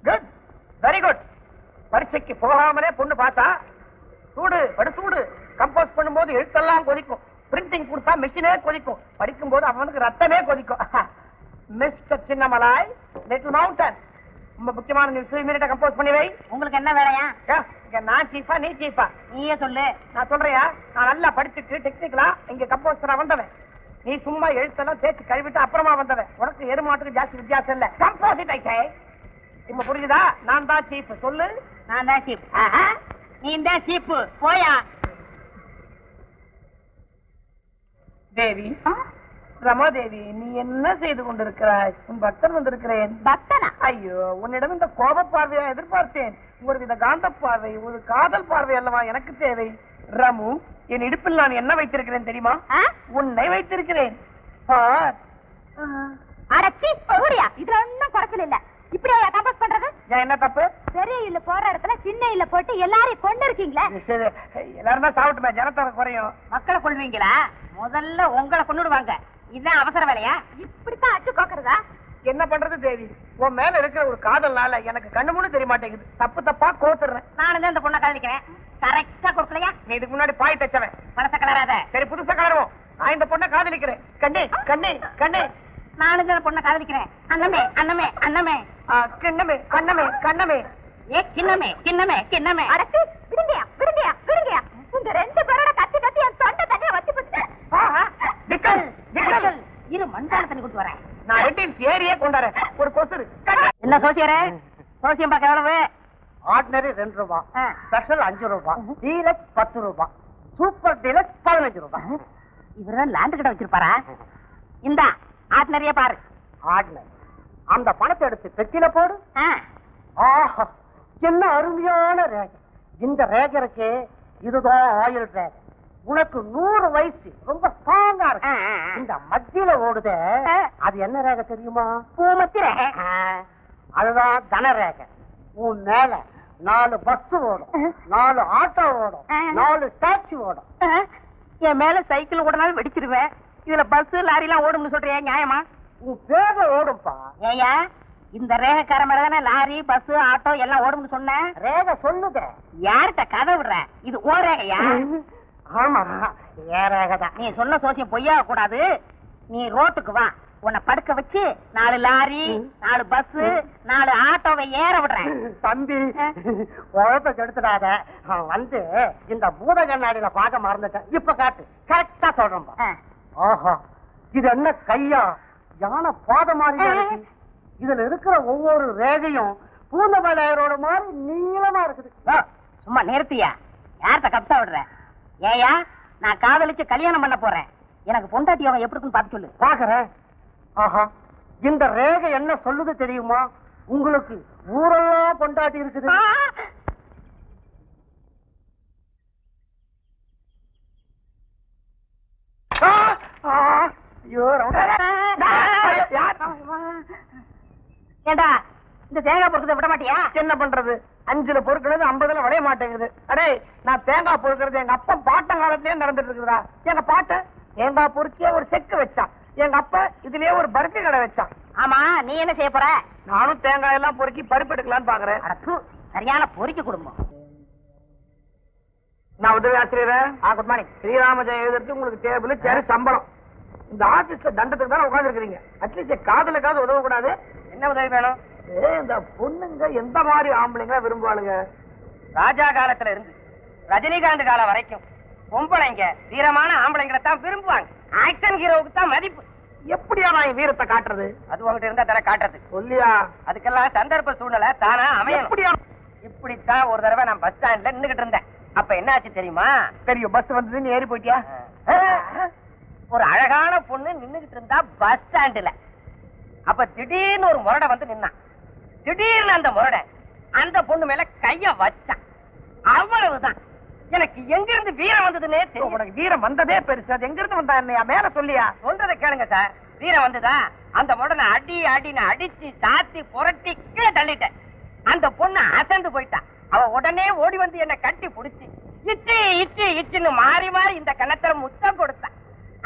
Good, very good. பரீட்சைக்கு போகாமலே பொண்ணு பார்த்தா சூடு படுசூடு. கம்போஸ் பண்ணும்போது எழுத்தெல்லாம் கொதிக்கும், பிரிண்டிங் கொடுத்தா மிஷினே கொதிக்கும், படிக்கும் போது அவனுக்கு ரத்தமே கொதிக்கும். மிஸ்டர் சின்னமலாய், லிட்டில் மவுண்டன், ரொம்ப முக்கியமான நியூஸ் இமீடியட்டா கம்போஸ் பண்ணி வை. உங்களுக்கு என்ன வேலையா? நான் சீஃபா நீ சீஃபா? நீயே சொல்லு. நான் சொல்றியா? நான் நல்லா படிச்சுட்டு டெக்னிக்கலா இங்க கம்போஸரா வந்தவன். நீ சும்மா எழுத்தெல்லாம் தேய்ச்சி கழுவிட்டு அப்புறமா வந்தவன். உனக்கு எருமாட்டுக்கு ஜாஸ்தி வித்தியாசம் இல்ல. கம்போசிட் ஐட்டே இப்ப புரியுதா? நான் தான் சீஃப். சொல்லு. நான் தான் சீப். நீ தான் சீப்பு. போயா. தேவி, ரமாதேவி, நீ என்ன செய்து கொண்டிருக்கிறாய்? உன் பக்தன் வந்திருக்கிறேன். பக்தனா? ஐயோ, உன்னிடம் இந்த கோப பார்வையா எதிர்பார்த்தேன். ஒரு வித காந்த பார்வை, ஒரு காதல் பார்வை அல்லவா எனக்கு தேவை. ரமு, என் இடுப்பில் நான் என்ன வைத்திருக்கிறேன் தெரியுமா? உன்னை வைத்திருக்கிறேன். இதுல ஒன்னும் குறைச்சல் இல்ல. இப்படியா கம்போஸ் பண்றது? என்ன தப்பு? பெரிய இல்ல போற இடத்துல சின்ன இல்ல போட்டு எல்லாரையும் கொண்டு இருக்கீங்களா? எல்லாரும் தான் சாப்பிட்டுமே, ஜனத்தொகை குறையும். மக்களை கொள்வீங்களா? முதல்ல உங்களை கொண்டுடுவாங்க. இதுதான் அவசர வேலையா? இப்படித்தான் அச்சு கோக்குறதா? என்ன பண்றது தேவி, உன் மேல இருக்கிற ஒரு காதல்னால எனக்கு கண்ணு மூணு தெரிய மாட்டேங்குது. தப்பு தப்பா கோத்துறேன். நானும் தான் இந்த பொண்ணை காதலிக்கிறேன். கரெக்டா கொடுக்கலையா? நீ இதுக்கு முன்னாடி பாய் தச்சவன். பழச கலராத. சரி, புதுசா கலருவோம். நான் இந்த பொண்ணை காதலிக்கிறேன். கண்ணே கண்ணே கண்ணே. நானும் தான் இந்த பொண்ணை காதலிக்கிறேன். அண்ணமே அண்ணமே அண்ணமே. கிண்ணமே கண்ணமே கண்ணமே. ஏ கிண்ணமே கிண்ணமே கிண்ணமே. அடக்கு, விடுங்கயா விடுங்கயா விடுங்கயா. உங்க ரெண்டு பேரோட கத்தி கத்தி என் தொண்டை தண்ணியை வச்சு போச்சு. இரு, மண்பான தண்ணி கொடுத்து வரேன். நான் ரெட்டில் ஏரியே கொண்டாறேன். ஒரு கொசுரு. என்ன சோசியரே? சோசியம் பார்க்க எவ்வளவு? ஆர்டினரி 2 ரூபாய், ஸ்பெஷல் 5 ரூபாய், டீலக்ஸ் 10 ரூபாய், சூப்பர் டீலக்ஸ் 15 ரூபாய். இவரெல்லாம் லேண்ட் கிட்ட வச்சிருப்பாரா? இந்தா ஆர்டினரியா பாரு. ஆர்டினரி. அந்த பணத்தை எடுத்து பெட்டியில போடு. ஆஹா, என்ன அருமையான ரேகை. இந்த ரேகை இருக்கே, இதுதான் ஆயில் ரேகை. உனக்கு 100 வயசு, ரொம்ப ஸ்ட்ராங்கா இருக்கு. இந்த மத்தியில ஓடுதே, அது என்ன ரேகை தெரியுமா? பூமத்தி ரேகை. அதுதான் தன ரேகை. உன் மேல 4 பஸ் ஓடும், 4 ஆட்டோ ஓடும், 4 டாக்ஸி ஓடும். என் மேல சைக்கிள் ஓடனாலும் வெடிச்சிருவேன். இதுல பஸ் லாரி எல்லாம் ஓடும்னு சொல்றியா? நியாயமா? உன் பேக ஓடும்பா. ஏயா, இந்த ரேகைக்கார மேல தானே லாரி பஸ் ஆட்டோ எல்லாம் ஓடும்னு சொன்ன. ரேகை சொல்லுத. யார்கிட்ட கதை விடுற? இது ஓ ரேகையா? ஆமா, ஏன் ரேகை தான். நீ சொன்ன சோசியம் பொய்யாக கூடாது. நீ ரோட்டுக்கு வா, உன்னை படுக்க வச்சு 4 லாரி 4 பஸ் 4 ஆட்டோவை ஏற விடுறேன். தம்பி, உழப்ப கெடுத்துடாத. வந்து இந்த பூத கண்ணாடியில பார்க்க மறந்துட்டேன். இப்ப காட்டு, கரெக்டா சொல்றேன். ஆஹா, இது என்ன கையா? யானை பாத மாதிரி இருக்கு. இதுல இருக்கிற ஒவ்வொரு ரேகையும் பூந்தமலையரோட மாதிரி நீளமா இருக்குது. சும்மா நிறுத்தியா? யார்கிட்ட கப்சா விடுற? ஏயா, நான் காதலிச்சு கல்யாணம் பண்ண போறேன். எனக்கு பொண்டாட்டி யோகம் எப்படி இருக்குன்னு பார்த்து சொல்லு. பாக்குறேன். ஆஹா, இந்த ரேகை என்ன சொல்லுது தெரியுமா? உங்களுக்கு ஊரெல்லாம் பொண்டாட்டி இருக்குது. ஏண்டா, இந்த தேங்காய் பொறுக்கிறத விட மாட்டியா? என்ன பண்றது? 5ல பொறுக்கிறது 50ல விளைய மாட்டேங்குது. அடே, நான் தேங்காய் பொறுக்கிறது எங்க அப்பா பாட்டன் காலத்திலேயே நடந்துட்டு இருக்குதா? எங்க பாட்ட தேங்காய் பொறுக்கிய ஒரு செக்கு வச்சான். எங்க அப்பா இதுலயே ஒரு பருத்தி கடை வச்சான். ஆமா, நீ என்ன செய்ய போற? நானும் தேங்காய் எல்லாம் பொறுக்கி பருப்பு எடுக்கலான்னு பாக்குறேன். சரியான பொறுக்கி குடும்பம். நான் உதவி ஆசிரியர். Good morning. ஸ்ரீராம ஜெயம் எழுதுறதுக்கு உங்களுக்கு டேபிள் சேரு சம்பளம். இந்த ஆபீஸ்ல தண்டத்துக்கு தானே உட்கார்ந்து இருக்கிறீங்க. அட்லீஸ்ட் காதலுக்காவது உதவ கூடாது? என்ன உதவி வேணும்? இந்த பொண்ணுங்க எந்த மாதிரி ஆம்பளைங்க விரும்புவாளுங்க? ராஜா காலத்துல இருந்து ரஜினிகாந்த் காலம் வரைக்கும் பொம்பளைங்க வீரமான ஆம்பளைங்களை தான் விரும்புவாங்க. ஆக்ஷன் ஹீரோவுக்கு தான் மதிப்பு. எப்படியா நான் வீரத்தை காட்டுறது? அது உங்ககிட்ட இருந்தா தர காட்டுறது சொல்லியா? அதுக்கெல்லாம் சந்தர்ப்ப சூழ்நிலை தானா அமையணும். எப்படியா? இப்படித்தான் ஒரு தடவை நான் பஸ் ஸ்டாண்ட்ல நின்னுகிட்டு இருந்தேன். அப்ப என்ன ஆச்சு தெரியுமா? தெரியும். பஸ் வந்ததுன்னு ஏறி போயிட்டியா? ஒரு அழகான பொண்ணு நின்னுகிட்டு இருந்தா பஸ் ஸ்டாண்டுல. அப்ப திடீர்னு ஒரு முரடை வந்து நின்னான். திடீர்னு அந்த முரடை அந்த பொண்ணு மேல கைய வச்சான். அவ்வளவுதான். எனக்கு எங்க இருந்து வீரம் வந்ததுன்னே தெரியும். உனக்கு வீரம் வந்ததே பெருசு. அது எங்க இருந்து வந்தா என்னையா? மேல சொல்லியா? சொல்றதை கேளுங்க சார். வீரம் வந்துதா? அந்த முரடனை அடின்னு அடிச்சு சாத்தி புரட்டி கீழே தள்ளிட்டேன். அந்த பொண்ணு அசந்து போயிட்டான். அவ உடனே ஓடி வந்து என்ன கட்டி புடிச்சு இச்சு இச்சு இச்சுன்னு மாறி மாறி இந்த கணத்துல முத்தம் கொடுத்தான்.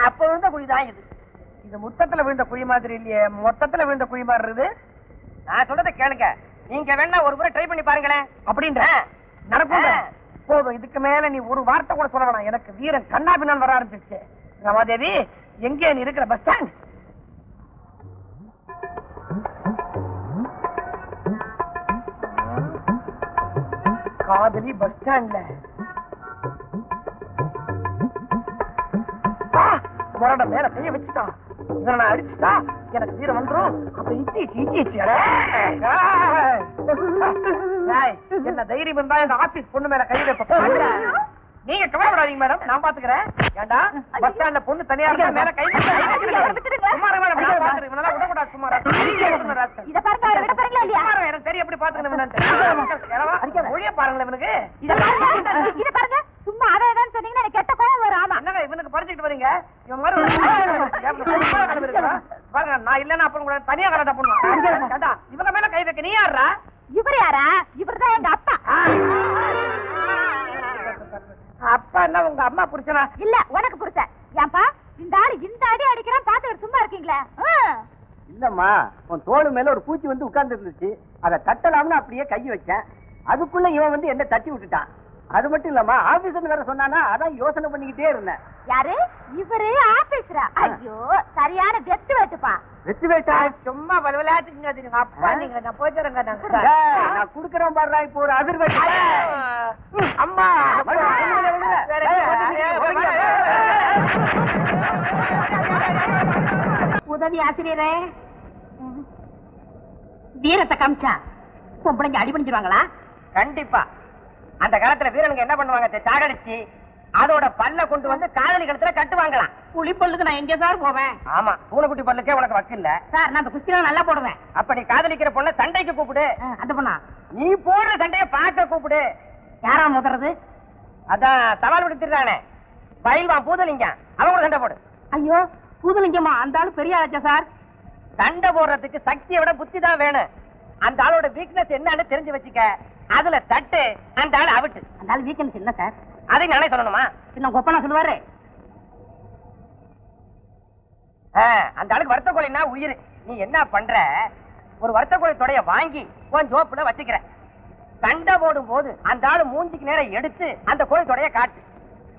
அப்ப விழுந்த குழிதான் இது. இது முத்தத்துல விழுந்த குழி மாதிரி இல்லையே, மொத்தத்துல விழுந்த குழி மாதிரி இருக்குது. நான் சொல்றதை கேளுங்க. நீங்க வேணா ஒரு முறை ட்ரை பண்ணி பாருங்களேன். அப்படின்ற நடக்கும். போதும், இதுக்கு மேல நீ ஒரு வார்த்தை கூட சொல்ல வேணாம். எனக்கு வீரன் கண்ணாபின்னான் வர ஆரம்பிச்சிருச்சு. ரமாதேவி, எங்கே நீ இருக்கிற? Bus stand. காதலி பஸ் ஸ்டாண்ட்ல முரட மேல கைய வச்சுட்டான். இவனை நான் அடிச்சுட்டா எனக்கு வீரம் வந்துரும். அப்ப என்ன தைரியம் இருந்தா இந்த ஆபீஸ் பொண்ணு மேல கை வைப்ப. நீங்க கவலைப்படாதீங்க மேடம், நான் பாத்துக்கிறேன். ஏண்டா பஸ் ஸ்டாண்ட்ல பொண்ணு தனியா இருந்தா மேல கை சுமாரா மேடம், நான் பாத்துக்கிறேன். இவனால விடக்கூடாது. சுமாரா இத பாருங்க, விட பாருங்களா இல்லையா? எனக்கு தெரியும் எப்படி பாத்துக்கணும். ஒழிய பாருங்களேன் இவனுக்கு. இத பாருங்க, சும்மா அதான் சொன்னீங்கன்னா எனக்கு கெட்ட கோவம் வரும். ஆமா, என்னங்க இவனுக்கு படிச்சுட்டு வரீங்க? இவன் மாதிரி பாருங்க, நான் இல்லன்னா அப்ப கூட தனியா கலாட்டா பண்ணுவான். இவங்க மேல கை வைக்க நீ யாரா? இவர் யாரா? இவர்தான் எங்க அப்பா. அப்பா என்ன உங்க அம்மா புருஷனா? இல்ல, உனக்கு புருஷன். ஏன்பா இந்த ஆளு இந்த அடி அடிக்கிறான், பாத்துக்கிட்டு சும்மா இருக்கீங்களா? இல்லம்மா, உன் தோடு மேல ஒரு பூச்சி வந்து உட்கார்ந்து இருந்துச்சு. அதை தட்டலாம்னு அப்படியே கை வச்சேன். அதுக்குள்ள இவன் வந்து என்ன தட்டி விட்டுட்டான். அது மட்டும் இல்லம்மா, ஆபீசர் வேற சொன்னானா, அதான் யோசனை பண்ணிக்கிட்டே இருந்தேன். யாரு இவரு? ஆபீசரா? ஐயோ, சரியான வெத்து வெட்டுப்பா. வெச்சு வேட்டா சும்மா விளையாட்டுங்க. அப்பா நீங்க நான் போயிட்டுறேங்க. நான் குடுக்கறேன் பாடுறா இப்போ ஒரு அதிர்வெட்டு. அம்மா உதவி ஆசிரியரே, வீரத்தை காமிச்சா பொம்பளைங்க அடி பண்ணிடுவாங்களா? கண்டிப்பா. அந்த காலத்துல வீரனுங்க என்ன பண்ணுவாங்க? சாகடிச்சு அதோட பல்ல கொண்டு வந்து காதலி கழுத்துல கட்டுவாங்களாம். புலிப்பல்லுக்கு நான் எங்க சார் போவேன்? ஆமா, பூனைக்குட்டி பல்லுக்கே உனக்கு வக்கு இல்ல. சார், நான் குஸ்திலாம் நல்லா போடுவேன். அப்ப நீ காதலிக்கிற பொண்ண சண்டைக்கு கூப்பிடு. அந்த பொண்ணா? நீ போடுற சண்டைய பார்க்க கூப்பிடு. யாரா முதறது? அதான் சவால் விடுத்துறானே பயில்வான் பூதலிங்க, அவன் கூட சண்டை போடு. ஐயோ, பூதலிங்கம்மா, அந்த ஆளு பெரிய ஆச்சா சார். சண்டை போடுறதுக்கு சக்தியை விட புத்தி தான் வேணும். அந்த ஆளோட வீக்னஸ் என்னன்னு தெரிஞ்சு வச்சுக்க. அதுல தட்டு அந்த ஆள் அவுட்டு. அந்த ஆளு வீக்கெண்ட்ஸ் என்ன சார்? அதை நானே சொல்லணுமா? இன்னும் கொப்பனா சொல்லுவாரு. அந்த ஆளுக்கு வருத்த கோழின்னா உயிர். நீ என்ன பண்ற? ஒரு வருத்த கோழி தொடைய வாங்கி உன் ஜோப்புல வச்சுக்கிற. சண்டை போடும் போது அந்த ஆளு மூஞ்சிக்கு நேரம் எடுத்து அந்த கோழி தொடைய காட்டு.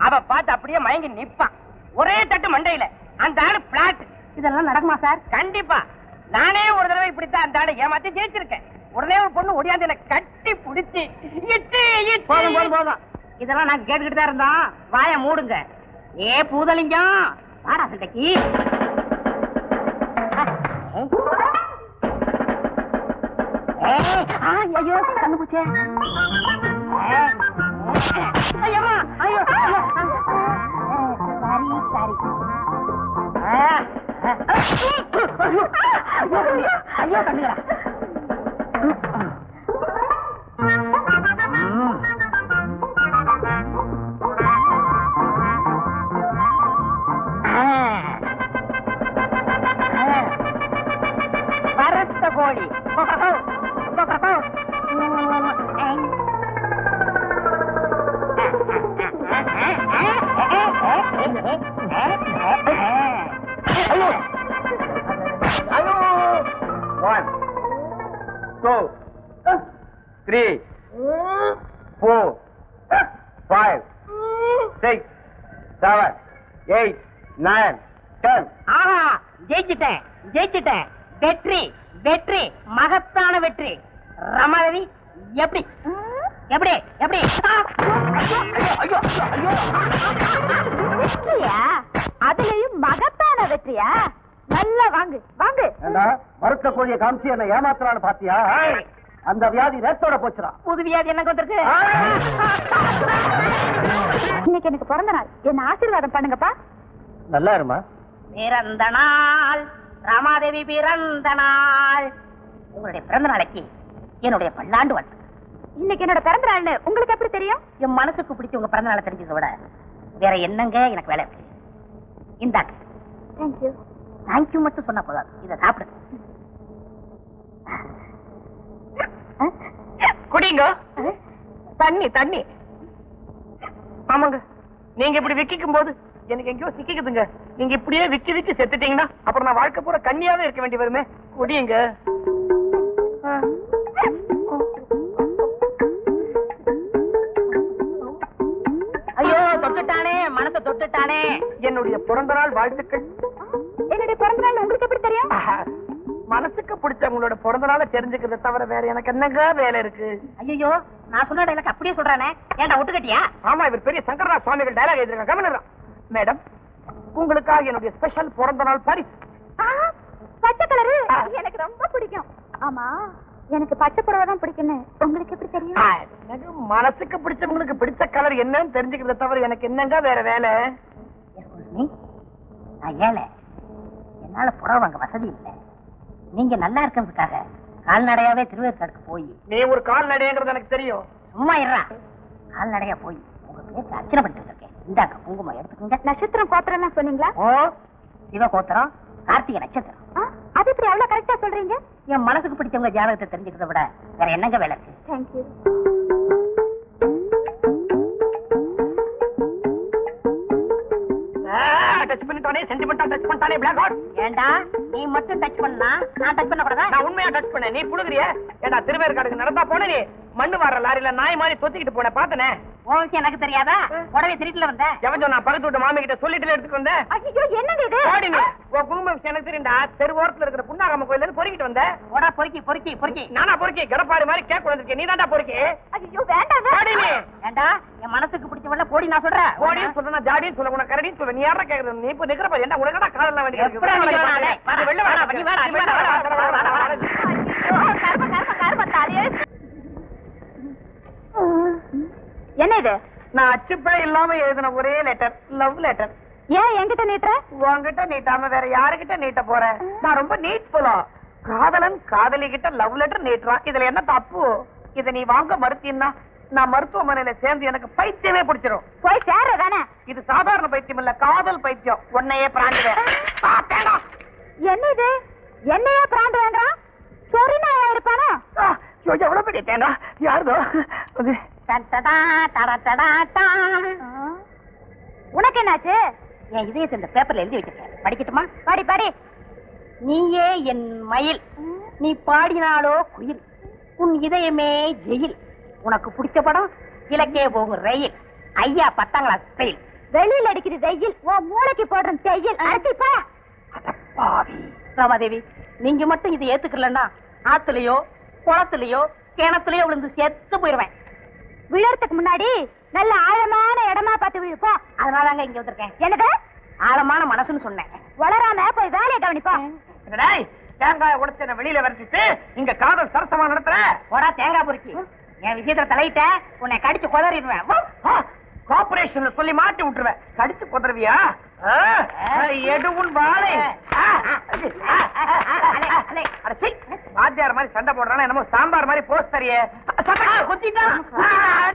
அவ பார்த்து அப்படியே மயங்கி நிப்பான். ஒரே தட்டு மண்டையில. அந்த ஆளு பிளாட். இதெல்லாம் நடக்குமா சார்? கண்டிப்பா. நானே ஒரு தடவை இப்படித்தான் அந்த ஆளை ஏமாத்தி ஜெயிச்சிருக்கேன். உடனே ஒரு பொண்ணு ஒடியாந்து என்ன கட்டி பிடிச்சி போதும் போதும் போதும், இதெல்லாம் நான் கேட்டுக்கிட்டு தான் இருந்தோம். வாய மூடுங்க. ஏ பூதலிங்கம், வாடா சண்டைக்கு. ஐயோ, கண்ணு பூச்சே. ஐயம்மா, ஐயோ, சாரி சாரி. ஐயோ கண்ணுங்களா. வரத்த கோழி. One, two, 3, 4, 5, 6, 7, 8, 9, 10. ஆஹா, ஜெயிச்சிட்டேன் ஜெயிச்சிட்டேன். வெற்றி வெற்றி, மகத்தான வெற்றி. ரமாதேவி, எப்படி எப்படி எப்படி? வெற்றியா? அதுலயும் மகத்தான வெற்றியா? நல்லா வாங்கு வாங்கு. மறுத்த கோழியை காமிச்சு என்ன ஏமாத்துறான்னு பாத்தியா? அந்த வியாதி நேத்தோட போச்சுடா. புது வியாதி என்ன வந்திருக்கு? இன்னைக்கு எனக்கு பிறந்த நாள், என்ன ஆசீர்வாதம் பண்ணுங்கப்பா. நல்லா இருமா. பிறந்த நாள் ரமாதேவி, பிறந்த நாள். உங்களுடைய பிறந்த நாளைக்கு என்னுடைய பல்லாண்டு வாழ்த்து. இன்னைக்கு என்னோட பிறந்த நாள்னு உங்களுக்கு எப்படி தெரியும்? என் மனசுக்கு பிடிச்ச உங்க பிறந்த நாளை தெரிஞ்சதை விட வேற என்னங்க எனக்கு வேலை இருக்கு. இந்தாங்க. தேங்க்யூ. தேங்க்யூ மட்டும் சொன்னா போதாது, இதை சாப்பிடு. குடிங்க. தண்ணி தண்ணி. ஆமாங்க, நீங்க இப்படி விக்கிக்கும் போது எனக்கு எங்கேயோ சிக்கிக்குதுங்க. நீங்க இப்படியே விக்கி விக்கி செத்துட்டீங்கன்னா அப்புறம் நான் வாழ்க்கை பூரா கண்ணியாவே இருக்க வேண்டி வருமே. குடியுங்க. என்னுடைய பிறந்த நாள் வாழ்த்துக்கள். என்னுடைய பிறந்த நாள் உங்களுக்கு எப்படி தெரியும்? மனசுக்கு பிடிச்சவங்களோட பிறந்த நாளை தெரிஞ்சுக்கிறத தவிர வேற எனக்கு என்னங்க வேலை இருக்கு? ஐயோ, நான் சொன்ன டைலாக் அப்படியே சொல்றானே, ஏன்டா ஒட்டுக்கட்டியா? ஆமா, இவர் பெரிய சங்கரதாஸ் சுவாமிகள் டயலாக் எழுதிருக்காங்க. கவனிங்க மேடம், உங்களுக்காக என்னுடைய ஸ்பெஷல் பிறந்த நாள் பரிசு. பச்சை கலரு எனக்கு ரொம்ப பிடிக்கும். ஆமா, எனக்கு பச்சை புடவை தான் பிடிக்குன்னு உங்களுக்கு எப்படி தெரியும்? எனக்கு மனசுக்கு பிடிச்சவங்களுக்கு பிடிச்ச கலர் என்னன்னு தெரிஞ்சுக்கிறத தவிர எனக்கு என்னங்க வேற வேலை? நான் ஏழை, என்னால புடவை வாங்க வசதி இல்லை. நீங்க நல்லா இருக்கிறதுக்காக கால்நடையாவே திருவேற்காடுக்கு போய். நீ ஒரு கால்நடைங்கிறது எனக்கு தெரியும். சும்மா இருறா. கால்நடையா போய் உங்க பேருக்கு அர்ச்சனை பண்ணிட்டு இருக்கேன். இந்தாங்க குங்குமம் எடுத்துக்கோங்க. நட்சத்திரம் கோத்திரம் சொன்னீங்களா? ஓ, சிவ கோத்திரம், கார்த்திகை நட்சத்திரம். அது இப்படி அவ்வளவு கரெக்டா சொல்றீங்க? என் மனசுக்கு பிடிச்சவங்க ஜாதகத்தை தெரிஞ்சுக்கிறத விட வேற என்னங்க வேலை இருக்கு? தேங்க்யூ. டச் பண்ணிட்டானே, சென்டிமெண்டா டச் பண்ணிட்டானே, பிளாக் ஹார்ட். ஏண்டா நீ மட்டும் டச் பண்ணா நான் டச் பண்ண கூடாதா? நான் உண்மையா டச் பண்ணேன், நீ புடுங்குறிய? ஏண்டா திருவேற்காடுக்கு நடந்தா போன நீ மண்ணு வார லாரியில நாய் மாதிரி தொத்திக்கிட்டு போன பாத்தனே. உன் விஷயம் எனக்கு தெரியாதா? உடனே திருட்டுல வந்த. எவன் சொன்னா? பக்கத்து வீட்டு மாமி கிட்ட சொல்லிட்டு எடுத்துட்டு வந்தேன். ஐயோ, என்னங்க இது? ஓடி நீ. உன் குங்கும விஷயம் எனக்கு தெரியும்டா. தெரு ஓரத்துல இருக்கிற புண்ணாகம்ம கோயில்ல இருந்து பொறுக்கிட்டு வந்த. ஓடா பொறுக்கி பொறுக்கி பொறுக்கி. நானா பொறுக்கி? கடப்பாடு மாதிரி கேக் வந்திருக்கேன். நீ தான்டா பொறுக்கி. ஐயோ வேண்டாங்க. ஓடி நீ. ஏண்டா என் மனசுக்கு பிடிச்சவள போடி நான் சொல்றேன். ஓடின்னு சொல்றேன், ஜாடின்னு சொல்ல, உனக்கு கரடின்னு சொல்ல. நீ யாரா கேக்குறது? நீ இப்ப நிக்கிற பாரு. என்ன உனக்கடா காதல்ல வேண்டிய இருக்கு? எப்படா நீ வரானே? வெளில வா, நீ வா. கர்ம கர்ம கர்ம தாலியே. என்ன இது? நான் அச்சுப்பே இல்லாம எழுதின ஒரே லெட்டர், லவ் லெட்டர். ஏன் என்கிட்ட நீட்டுற? உன்கிட்ட நீட்டாம வேற யாருகிட்ட நீட்ட போறேன்? நான் ரொம்ப நீட்ஃபுல்லா. காதலன் காதலி கிட்ட லவ் லெட்டர் நீட்டுறான், இதுல என்ன தப்பு? இத நீ வாங்க மறுத்தீன்னா நான் மருத்துவமனையில சேர்ந்து எனக்கு பைத்தியமே பிடிச்சிரும். போய் சேர்றதானே? இது சாதாரண பைத்தியம் இல்ல, காதல் பைத்தியம். உன்னையே பிராண்டுவேன். என்ன இது? என்னையே பிராண்டு வேண்டாம்? சொரி நாயா இருப்பானா? எவ்வளவு பெரிய தேனா? யாருதோ? உனக்கு என்னாச்சு? என் இதயத்தை இந்த பேப்பர்ல எழுதி வச்சிருக்கேன், படிக்கட்டுமா? படி படி. நீயே என் மயில், நீ பாடினாலோ குயில், உன் இதயமே ஜெயில். உனக்கு பிடிச்ச படம் இலக்கே போகும் ரயில், ஐயா 10ஆம் கிளாஸ் ஃபெயில். வெளியில் அடிக்கிற வெயில், ஓ மூளைக்கு போடுற செய்யில். அடிப்பா ராமாதேவி, நீங்க மட்டும் இதை ஏத்துக்கலன்னா ஆத்துலயோ குளத்துலயோ கிணத்துலயோ விழுந்து செத்து போயிருவேன். விழறதுக்கு முன்னாடி நல்ல ஆழமான இடமா பார்த்து விழுப்போ. அதனாலதாங்க இங்க வந்திருக்கேன். எனக்கு ஆழமான மனசுன்னு சொன்னேன். வளராம போய் வேலையை கவனிப்பா. தேங்காய் உடைச்ச வெளியில வரைச்சிட்டு இங்க காதல் சரசமா நடத்துற. போடா தேங்காய் பொறுக்கி. என் விஷயத்துல தலையிட்ட உன்னை கடிச்சு குதறிடுவேன். கார்பரேஷன்ல சொல்லி மாட்டி விட்டுருவேன். கடிச்சு குதறவியா? எடுவும் வாழை. வாத்தியார் மாதிரி சண்டை போடுறானா என்னமோ சாம்பார் மாதிரி போஸ்ட் தரியே.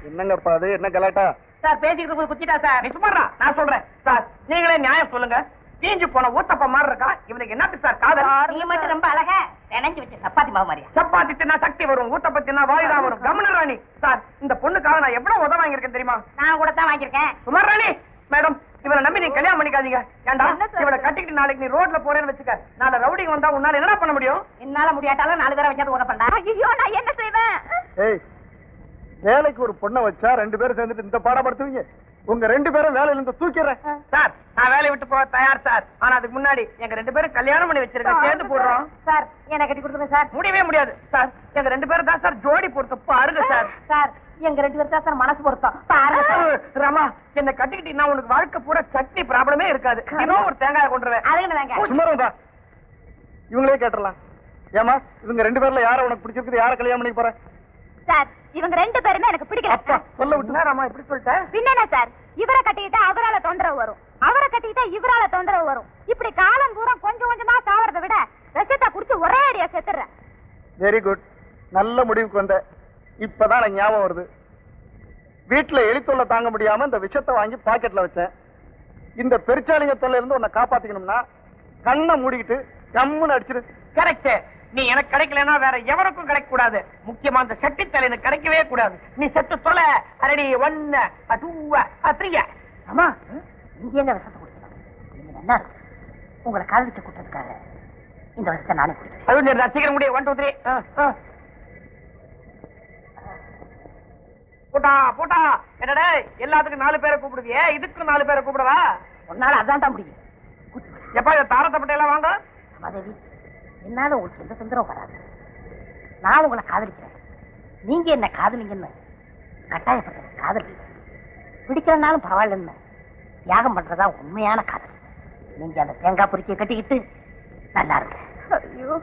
என்னங்கப்பா அது? என்ன கலாட்டா? சார் பேசிக்கிட்டு போது குத்திட்டா சார். நீ சும்மாடா, நான் சொல்றேன் சார். நீங்களே நியாயம் சொல்லுங்க. தீஞ்சு போன ஊத்தப்ப மாதிரி இருக்கா இவனுக்கு. என்னத்து சார் காதல்? நீ மட்டும் ரொம்ப அழகா நினைஞ்சு வச்சு சப்பாத்தி மாவு மாதிரியா? சப்பாத்தி தின்னா சக்தி வரும், ஊத்தப்பத்தினா வாயுதா வரும். கமனராணி சார், இந்த பொண்ணுக்காக நான் எவ்வளவு உதவ வாங்கியிருக்கேன் தெரியுமா? நான் கூட தான் வாங்கியிருக்கேன். சுமராணி மேடம், இவனை நம்பி நீ கல்யாணம் பண்ணிக்காதீங்க. ஏண்டா இவனை கட்டிக்கிட்டு நாளைக்கு நீ ரோட்ல போறேன்னு வச்சுக்க, நாளை ரவுடிங்க வந்தா உன்னால என்னடா பண்ண முடியும்? என்னால முடியாட்டாலும் 4 பேரை வச்சாது உதப்பண்டா. ஐயோ நான் என்ன செய்வேன்? ஏய், வேலைக்கு ஒரு பொண்ணை வச்சா 2 பேரும் சேர்ந்துட்டு இந்த பாடப்படுத்துவீங்க. உங்க 2 பேரும் வேலையில இருந்து தூக்கிறேன் சார். நான் வேலையை விட்டு போக தயார் சார். ஆனா அதுக்கு முன்னாடி எங்க 2 பேரும் கல்யாணம் பண்ணி வச்சிருக்கேன், சேர்ந்து போடுறோம் சார். என்ன கட்டி கொடுத்துருங்க சார். முடியவே முடியாது சார். எங்க 2 பேரும் தான் சார் ஜோடி பொறுத்து பாருங்க சார். சார் எங்க 2 பேரும் தான் சார் மனசு பொருத்தம் பாருங்க. ரமா, என்ன கட்டிக்கிட்டீங்கன்னா உனக்கு வாழ்க்கை பூரா சட்னி ப்ராப்ளமே இருக்காது. இன்னும் ஒரு தேங்காய் கொண்டுருவேன். சும்மா இவங்களே கேட்டலாம். ஏமா இவங்க 2 பேர்ல யார உனக்கு பிடிச்சிருக்கு? யார கல்யாணம் பண்ணி போற? சார் இவங்க 2 பேருமே எனக்கு பிடிக்கல. சொல்ல விட்டுனா ரமா இப்படி சொல்லிட்டேன். பின்ன சார், இவரை கட்டிக்கிட்டா அவரால தொந்தரவு வரும், அவரை கட்டிக்கிட்டா இவரால தொந்தரவு வரும். இப்படி காலம் பூரா கொஞ்சம் கொஞ்சமா சாவறதை விட விஷத்தை குடிச்சு ஒரே அடியா செத்துறேன். வெரி குட், நல்ல முடிவுக்கு வந்த. இப்பதான் எனக்கு ஞாபகம் வருது. வீட்டுல எலி தொல்லை தாங்க முடியாம இந்த விஷத்தை வாங்கி பாக்கெட்ல வச்சேன். இந்த பெருச்சாலிங்க தொல்லை இருந்து உன்னை காப்பாத்திக்கணும்னா கண்ணை மூடிக்கிட்டு கம்முன்னு அடிச்சிரு. கரெக்ட். நீ எனக்கு கிடைக்கலன்னா வேற எவருக்கும் கிடைக்க கூடாது. முக்கியமா அந்த சட்டி தலையில கிடைக்கவே கூடாது. நீ செத்து தொலை. ரெடி 1 2 3. அம்மா இங்க எங்க விஷத்தை குடிக்கணும்? நீங்க நல்லா இருக்கு. உங்களை காதலிச்சு கூட்டதுக்காக இந்த விஷத்தை நானே குடிக்கிறேன். அது சீக்கிரம் முடியும். 1 2 3. போட்டா போட்டா. என்னடா எல்லாத்துக்கும் 4 பேரை கூப்பிடுவியே, இதுக்கு 4 பேரை கூப்பிடவா? உன்னால அதான்டா முடியும். எப்ப இதை தாரத்தப்பட்ட எல்லாம் வாங்க. ரமாதேவி, என்னால உங்களுக்கு எந்த தொந்தரவும் வராது. நான் உங்களை காதலிக்கிறேன், நீங்க என்ன காதலிங்கன்னு கட்டாயப்பட்ட காதல் பிடிக்கிறனாலும் பரவாயில்லன்னு தியாகம் பண்றதா உண்மையான காதல். நீங்க அந்த தேங்காய் பொறிக்கையை கட்டிக்கிட்டு நல்லா இருக்கு. ஐயோ,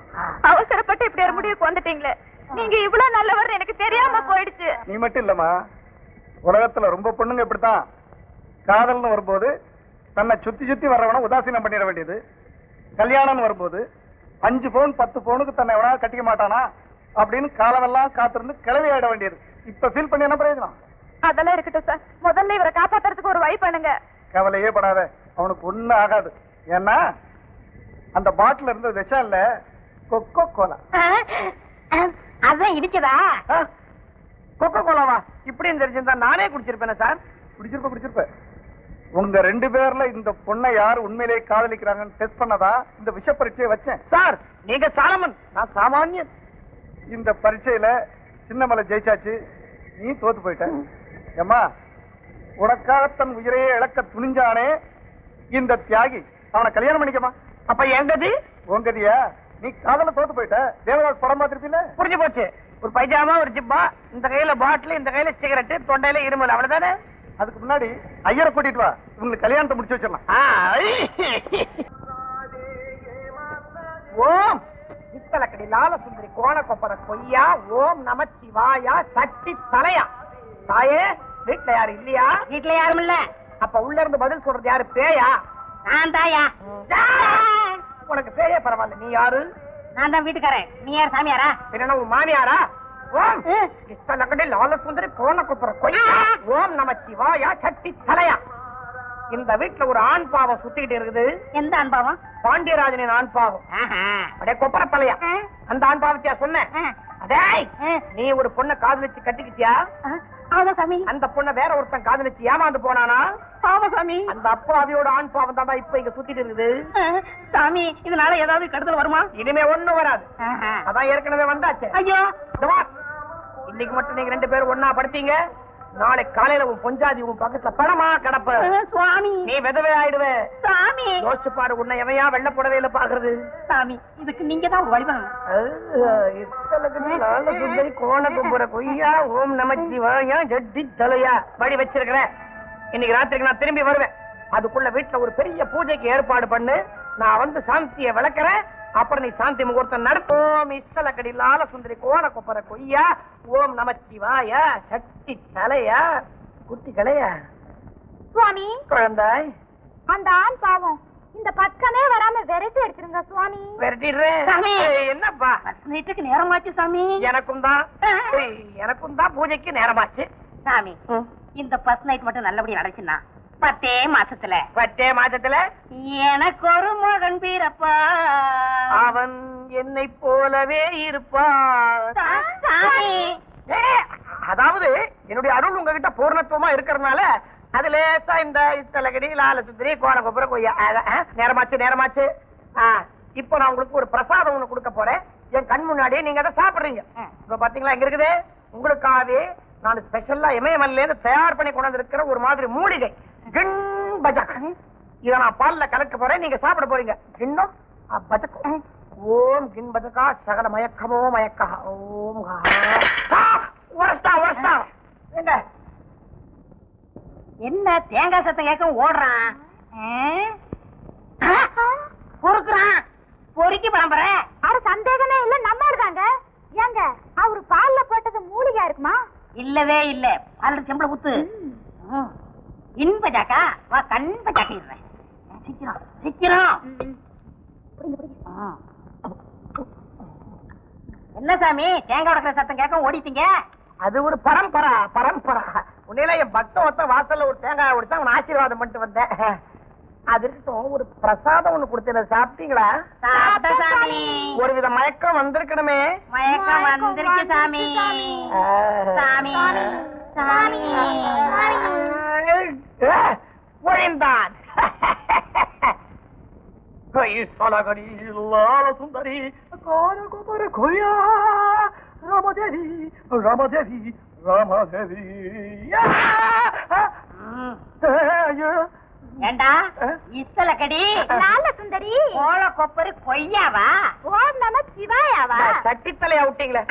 அவசரப்பட்டு இப்படி ஒரு முடிவுக்கு வந்துட்டீங்களே. நீங்க இவ்வளவு நல்லவர் எனக்கு தெரியாம போயிடுச்சு. நீ மட்டும் இல்லம்மா, உலகத்துல ரொம்ப பொண்ணுங்க இப்படித்தான். காதல்னு வரும்போது தன்னை சுத்தி சுத்தி வர்றவன உதாசீனம் பண்ணிட வேண்டியது. கல்யாணம்னு வரும்போது 5 பவுன் 10 பவுனுக்கு தன்னை எவனாவது கட்டிக்க மாட்டானா அப்படின்னு காலமெல்லாம் காத்திருந்து கிளவி ஆயிட வேண்டியது. இப்ப ஃபீல் பண்ணி என்ன பிரயோஜனம்? அதெல்லாம் இருக்கட்டும் சார், முதல்ல இவரை காப்பாத்துறதுக்கு ஒரு வழி பண்ணுங்க. கவலையே படாத, அவனுக்கு ஒண்ணும் ஆகாது. ஏன்னா அந்த பாட்டில் இருந்த விஷம் இல்ல, கொக்கோ கோலா. அதான் இடிச்சதா? கொக்கோ கோலாவா? இப்படின்னு தெரிஞ்சிருந்தா நானே குடிச்சிருப்பேன் சார். குடிச்சிருப்ப. உங்க 2 பேர்ல இந்த பொண்ணை யார் உண்மையிலேயே காதலிக்கிறாங்கன்னு டெஸ்ட் பண்ணதா இந்த விஷ பரீட்சையை வச்சேன். சார் நீங்க சாலமன், நான் சாமானியன். இந்த பரீட்சையில சின்னமலை ஜெயிச்சாச்சு, நீ தோத்து போயிட்ட. ஏம்மா, உனக்காக தன் உயிரையே இழக்க துணிஞ்சானே இந்த தியாகி, அவனை கல்யாணம் பண்ணிக்கமா. அப்ப எங்கது உங்கதியா? நீ காதல தோத்து போயிட்ட. தேவதாஸ் படம் பார்த்திருப்பீல? புரிஞ்சு போச்சு. ஒரு பைஜாமா, ஒரு ஜிப்பா, இந்த கையில பாட்டில், இந்த கையில சிகரெட், தொண்டையில இருமல், அவ்வளவுதானே. அதுக்கு முன்னாடி ஐயரை கூட்டிட்டு வா, உங்களுக்கு கல்யாணத்தை முடிச்சு வச்சிடலாம். ஓம் இத்தலக்கடி லால சுந்தரி கோண கொப்பர கொய்யா ஓம் நமச்சிவாயா சக்தி தலையா. தாயே, வீட்டுல யாரு இல்லையா? வீட்டுல யாரும் இல்ல. அப்ப உள்ள இருந்து பதில் சொல்றது யாரு? பேயா? நான் தாயா? உனக்கு பேயே பரவாயில்ல, நீ யாரு? நான் தான் வீட்டுக்காரன். நீ யார் சாமியாரா? என்ன உன் மாமியாரா? ஓம் இத்தலக்கடி லால சுந்தரி கோண கொப்பர கொய்யா ஓம் நமச்சிவாயா சக்தி தலையா. இந்த வீட்டுல ஒரு ஆண் பாவம் சுத்திக்கிட்டு இருக்குது. எந்த அனுபவம்? பாண்டியராஜனின் ஆண் பாவம். அடே கொப்பர தலையா, அந்த ஆண் பாவத்தியா சொன்னேன்? அதே நீ ஒரு பொண்ணை காதலிச்சு கட்டிக்கிட்டியா? ஆமா சாமி. அந்த பொண்ணை வேற ஒருத்தன் காதலிச்சு ஏமாந்து போனானா? ஆமா சாமி. அந்த அப்பாவியோட ஆண் பாவம் தான் இப்ப இங்க சுத்திட்டு இருக்குது. சாமி, இதனால ஏதாவது கெடுதல் வருமா? இனிமே ஒண்ணும் வராது, அதான் ஏற்கனவே வந்தாச்சு. ஐயோ, இன்னைக்கு மட்டும் நீங்க 2 பேரும் ஒன்னா படுத்தீங்க, நாளை காலையில உன் பொஞ்சாதி உன் பக்கத்துல படமா கிடப்ப. சுவாமி, நீ விதவை ஆயிடுவே. சாமி, யோசிச்சு பாரு, உன்னை எவையா வெள்ள புடவையில பாக்குறது. சாமி, இதுக்கு நீங்க தான் ஒரு வழி சுந்தரி கோண கும்புற கொய்யா ஓம் நமச்சிவாயா ஜட்டி தலையா வழி வச்சிருக்கிறேன். இன்னைக்கு ராத்திரிக்கு நான் திரும்பி வருவேன். அதுக்குள்ள வீட்டுல ஒரு பெரிய பூஜைக்கு ஏற்பாடு பண்ணு. நான் வந்து சாந்தியை விளக்குறேன். அப்புறம் நீ சாந்தி முகூர்த்தம் நடத்தும். இஸ்தலக்கடி லால சுந்தரி கோண கொப்பர கொய்யா ஓம் நமச்சிவாயா சக்தி தலையா குட்டி கலையா. சுவாமி, குழந்தாய், அந்த ஆண் பாவம் இந்த பக்கமே வராம விரட்டி எடுத்துருங்க சுவாமி. விரட்டிடுறேன். சாமி. என்னப்பா? நைட்டுக்கு நேரமாச்சு சாமி. எனக்கும் தான் பூஜைக்கு நேரமாச்சு. சாமி, இந்த ஃபர்ஸ்ட் நைட் மட்டும் நல்லபடியா நடந்துச்சுன்னா 10 மாசத்துல 10 மாசத்துல எனக்கு ஒரு மகன் பிறப்பா. அவன் என்னை போலவே இருப்பான். சாமி, அதாவது என்னுடைய அருள் உங்ககிட்ட பூர்ணத்துவமா இருக்கிறதுனால அதுல இந்த இத்தலகடி லால சுந்தரி கோண கொப்பர கொய்யா. நேரமாச்சு. இப்போ நான் உங்களுக்கு ஒரு பிரசாதம் ஒண்ணு கொடுக்க போறேன். என் கண் முன்னாடியே நீங்க அதை சாப்பிடுறீங்க. இப்ப பாத்தீங்களா, இங்க இருக்குது. உங்களுக்காகவே நான் ஸ்பெஷலா இமயமல்ல இருந்து தயார் பண்ணி கொண்டு இருக்கிற ஒரு மாதிரி மூலிகை கிண் பஜக். இத நான் பால்ல கலக்க போறேன், நீங்க சாப்பிட போறீங்க. கிண்ணம் பஜக். ஓம் கிண் பஜகா சகல மயக்கமோ மயக்கா. ஓம் உரஸ்தா எங்க என்ன தேங்காய் சத்தம் கேட்க ஓடுறான்? பொறுக்குறான். பொறுக்கி பரம்பரை. அட சந்தேகமே இல்ல, நம்ம இருக்காங்க. ஏங்க, அவரு பால்ல போட்டது மூலிகா இருக்குமா? இல்லவே இல்ல. பால் செம்பளை ஊத்து. இன்பஜாக்கா வா, கண்ப ஜாக்கிடுறேன். சீக்கிரம். என்ன சாமி, தேங்காய் உடைக்கிற சத்தம் கேட்க ஓடிட்டீங்க? அது ஒரு பரம்பரா. உன்னையில என் பக்தவத்த வாசல்ல ஒரு தேங்காய் உடைச்சு அவன் ஆசீர்வாதம் பண்ணிட்டு வந்தேன். அது இருக்கட்டும், ஒரு பிரசாதம் ஒண்ணு கொடுத்தேன், சாப்பிட்டீங்களா? சாமி, ஒரு வித மயக்கம் வந்திருக்கணுமே. மயக்கம் வந்திருக்கு சாமி. சாமி சாமி ஒழிந்தான். சுந்தரி ராமதேவி ஏண்டா இத்தல கடி லால சுந்தரி கோல கொப்பரு கொய்யாவா ஓம் நம சிவாயாவா தட்டித்தலையா விட்டீங்களே